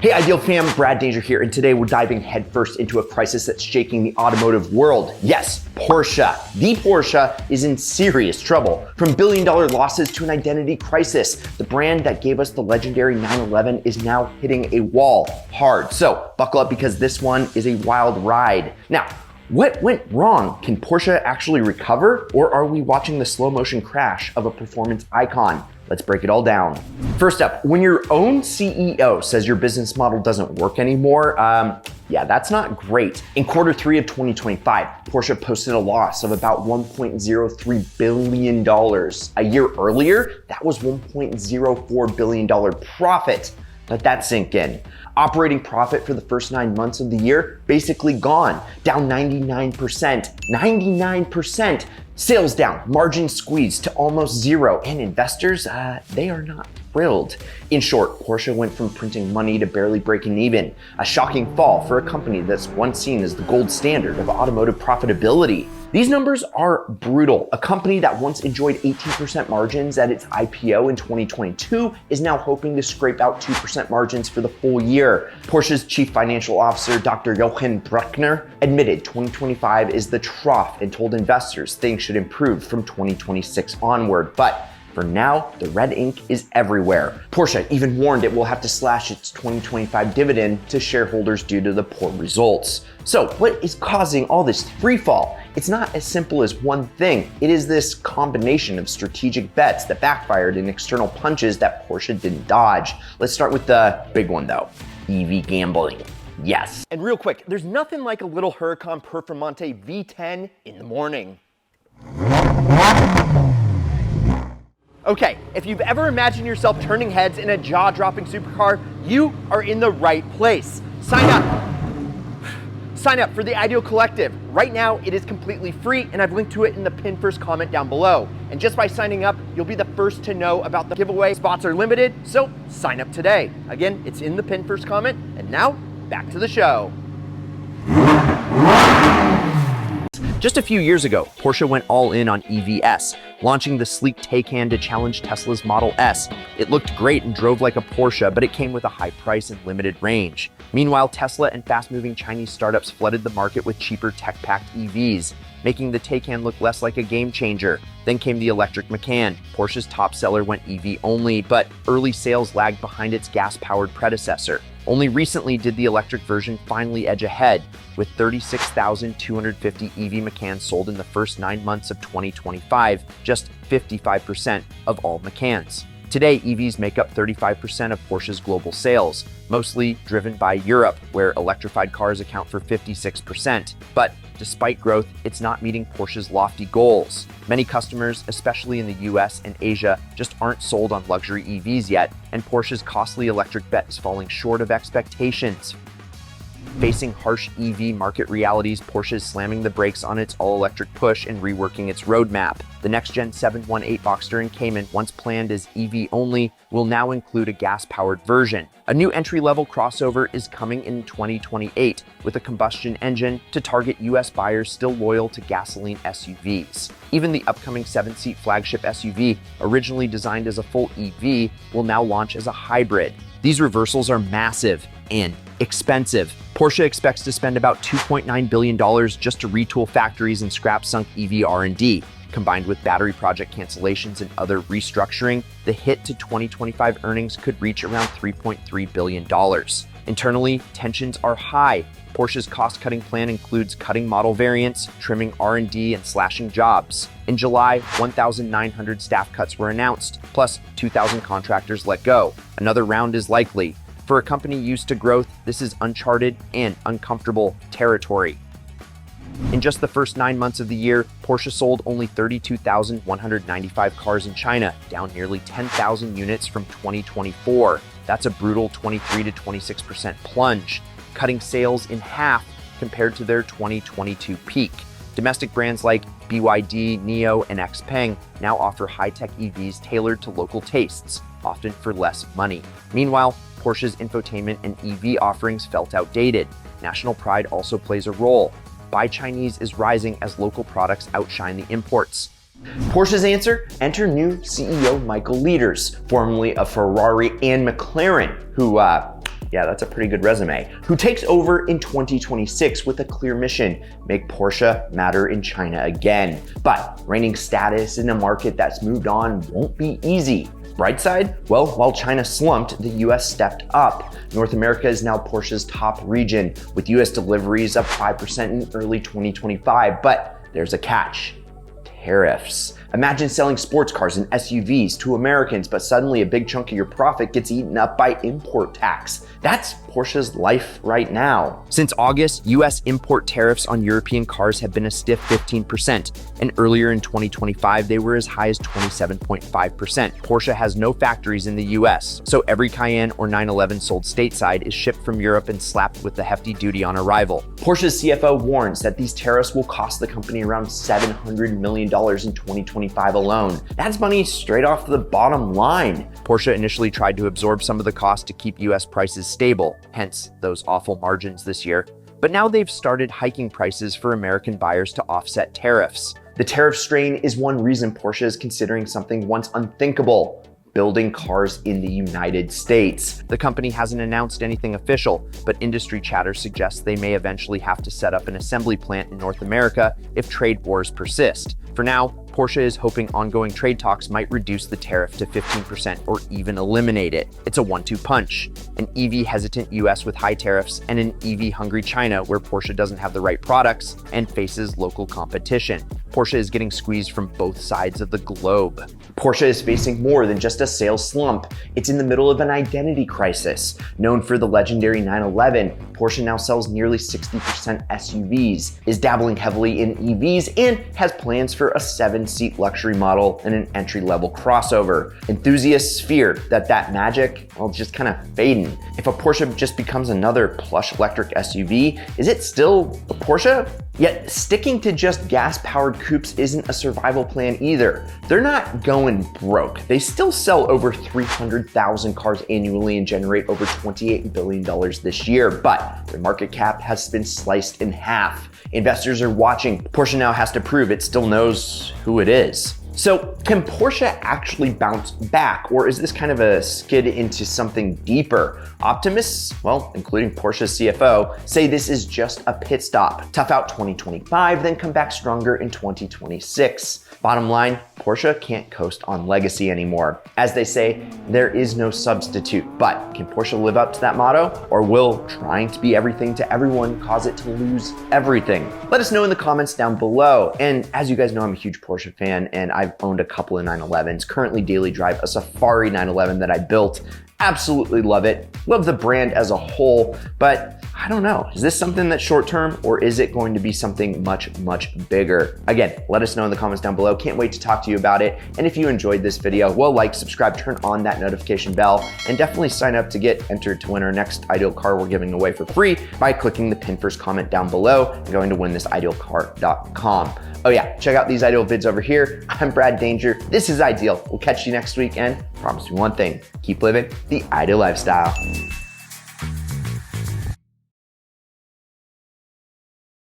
Hey Ideal fam, Brad Danger here, and today we're diving headfirst into a crisis that's shaking the automotive world. Yes, Porsche. The Porsche is in serious trouble. From billion-dollar losses to an identity crisis, the brand that gave us the legendary 911 is now hitting a wall hard. So buckle up because this one is a wild ride. Now, what went wrong? Can Porsche actually recover, or are we watching the slow motion crash of a performance icon? Let's break it all down. First up, when your own CEO says your business model doesn't work anymore, yeah, that's not great. In quarter 3 of 2025, Porsche posted a loss of about $1.03 billion. A year earlier, that was $1.04 billion profit. Let that sink in. Operating profit for the first 9 months of the year, basically gone, down 99%. 99%. Sales down, margin squeezed to almost zero, and investors, they are not thrilled. In short, Porsche went from printing money to barely breaking even, a shocking fall for a company that's once seen as the gold standard of automotive profitability. These numbers are brutal. A company that once enjoyed 18% margins at its IPO in 2022 is now hoping to scrape out 2% margins for the full year. Porsche's chief financial officer, Dr. Jochen Bruckner, admitted 2025 is the trough and told investors things should improve from 2026 onward. But for now, the red ink is everywhere. Porsche even warned it will have to slash its 2025 dividend to shareholders due to the poor results. So what is causing all this free fall? It's not as simple as one thing. It is this combination of strategic bets that backfired and external punches that Porsche didn't dodge. Let's start with the big one though, EV gambling. Yes. And real quick, there's nothing like a little Huracan Performante V10 in the morning. Okay, if you've ever imagined yourself turning heads in a jaw-dropping supercar, you are in the right place. Sign up. Sign up for the Ideal Collective. Right now, it is completely free, and I've linked to it in the pinned first comment down below. And just by signing up, you'll be the first to know about the giveaway. Spots are limited, so sign up today. Again, it's in the pinned first comment, and now, back to the show. Just a few years ago, Porsche went all in on EVs, launching the sleek Taycan to challenge Tesla's Model S. It looked great and drove like a Porsche, but it came with a high price and limited range. Meanwhile, Tesla and fast-moving Chinese startups flooded the market with cheaper tech-packed EVs, making the Taycan look less like a game changer. Then came the electric Macan. Porsche's top seller went EV only, but early sales lagged behind its gas-powered predecessor. Only recently did the electric version finally edge ahead, with 36,250 EV Macans sold in the first 9 months of 2025, just 55% of all Macans. Today, EVs make up 35% of Porsche's global sales, mostly driven by Europe, where electrified cars account for 56%. But despite growth, it's not meeting Porsche's lofty goals. Many customers, especially in the US and Asia, just aren't sold on luxury EVs yet, and Porsche's costly electric bet is falling short of expectations. Facing harsh EV market realities, Porsche is slamming the brakes on its all-electric push and reworking its roadmap. The next-gen 718 Boxster and Cayman, once planned as EV only, will now include a gas-powered version. A new entry-level crossover is coming in 2028 with a combustion engine to target US buyers still loyal to gasoline SUVs. Even the upcoming 7-seat flagship SUV, originally designed as a full EV, will now launch as a hybrid. These reversals are massive and expensive. Porsche expects to spend about $2.9 billion just to retool factories and scrap sunk EV R&D. Combined with battery project cancellations and other restructuring, the hit to 2025 earnings could reach around $3.3 billion. Internally, tensions are high. Porsche's cost-cutting plan includes cutting model variants, trimming R&D, and slashing jobs. In July, 1,900 staff cuts were announced, plus 2,000 contractors let go. Another round is likely. For a company used to growth, this is uncharted and uncomfortable territory. In just the first 9 months of the year, Porsche sold only 32,195 cars in China, down nearly 10,000 units from 2024. That's a brutal 23 to 26% plunge, cutting sales in half compared to their 2022 peak. Domestic brands like BYD, NIO, and XPeng now offer high-tech EVs tailored to local tastes, often for less money. Meanwhile, Porsche's infotainment and EV offerings felt outdated. National pride also plays a role. Buy Chinese is rising as local products outshine the imports. Porsche's answer? Enter new CEO Michael Leaders, formerly of Ferrari and McLaren, who Yeah, that's a pretty good resume. Who takes over in 2026 with a clear mission: make Porsche matter in China again. But reigning status in a market that's moved on won't be easy. Bright side? Well, while China slumped, the US stepped up. North America is now Porsche's top region, with US deliveries up 5% in early 2025. But there's a catch: tariffs. Imagine selling sports cars and SUVs to Americans, but suddenly a big chunk of your profit gets eaten up by import tax. That's Porsche's life right now. Since August, US import tariffs on European cars have been a stiff 15%, and earlier in 2025, they were as high as 27.5%. Porsche has no factories in the US, so every Cayenne or 911 sold stateside is shipped from Europe and slapped with the hefty duty on arrival. Porsche's CFO warns that these tariffs will cost the company around $700 million in 2025 alone. That's money straight off the bottom line. Porsche initially tried to absorb some of the cost to keep US prices stable, hence those awful margins this year. But now they've started hiking prices for American buyers to offset tariffs. The tariff strain is one reason Porsche is considering something once unthinkable: building cars in the United States. The company hasn't announced anything official, but industry chatter suggests they may eventually have to set up an assembly plant in North America if trade wars persist. For now, Porsche is hoping ongoing trade talks might reduce the tariff to 15% or even eliminate it. It's a 1-2 punch: an EV-hesitant US with high tariffs and an EV-hungry China where Porsche doesn't have the right products and faces local competition. Porsche is getting squeezed from both sides of the globe. Porsche is facing more than just a sales slump. It's in the middle of an identity crisis. Known for the legendary 911, Porsche now sells nearly 60% SUVs, is dabbling heavily in EVs, and has plans for a 7-seat luxury model and an entry-level crossover. Enthusiasts fear that magic, well, just kind of fading. If a Porsche just becomes another plush electric SUV, is it still a Porsche? Yet sticking to just gas-powered coupes isn't a survival plan either. They're not going broke. They still sell over 300,000 cars annually and generate over $28 billion this year, but their market cap has been sliced in half. Investors are watching. Porsche now has to prove it still knows who it is. So can Porsche actually bounce back, or is this kind of a skid into something deeper? Optimists, well, including Porsche's CFO, say this is just a pit stop. Tough out 2025, then come back stronger in 2026. Bottom line, Porsche can't coast on legacy anymore. As they say, there is no substitute. But can Porsche live up to that motto? Or will trying to be everything to everyone cause it to lose everything? Let us know in the comments down below. And as you guys know, I'm a huge Porsche fan, and I've owned a couple of 911s. Currently daily drive a Safari 911 that I built. Absolutely love it. Love the brand as a whole, but I don't know. Is this something that's short term, or is it going to be something much, much bigger? Again, let us know in the comments down below. Can't wait to talk to you about it. And if you enjoyed this video, well, like, subscribe, turn on that notification bell, and definitely sign up to get entered to win our next ideal car we're giving away for free by clicking the pin first comment down below and going to winthisIdealCar.com. Oh yeah, check out these Ideal vids over here. I'm Brad Danger. This is Ideal. We'll catch you next week, and promise me one thing: keep living the Ideal lifestyle.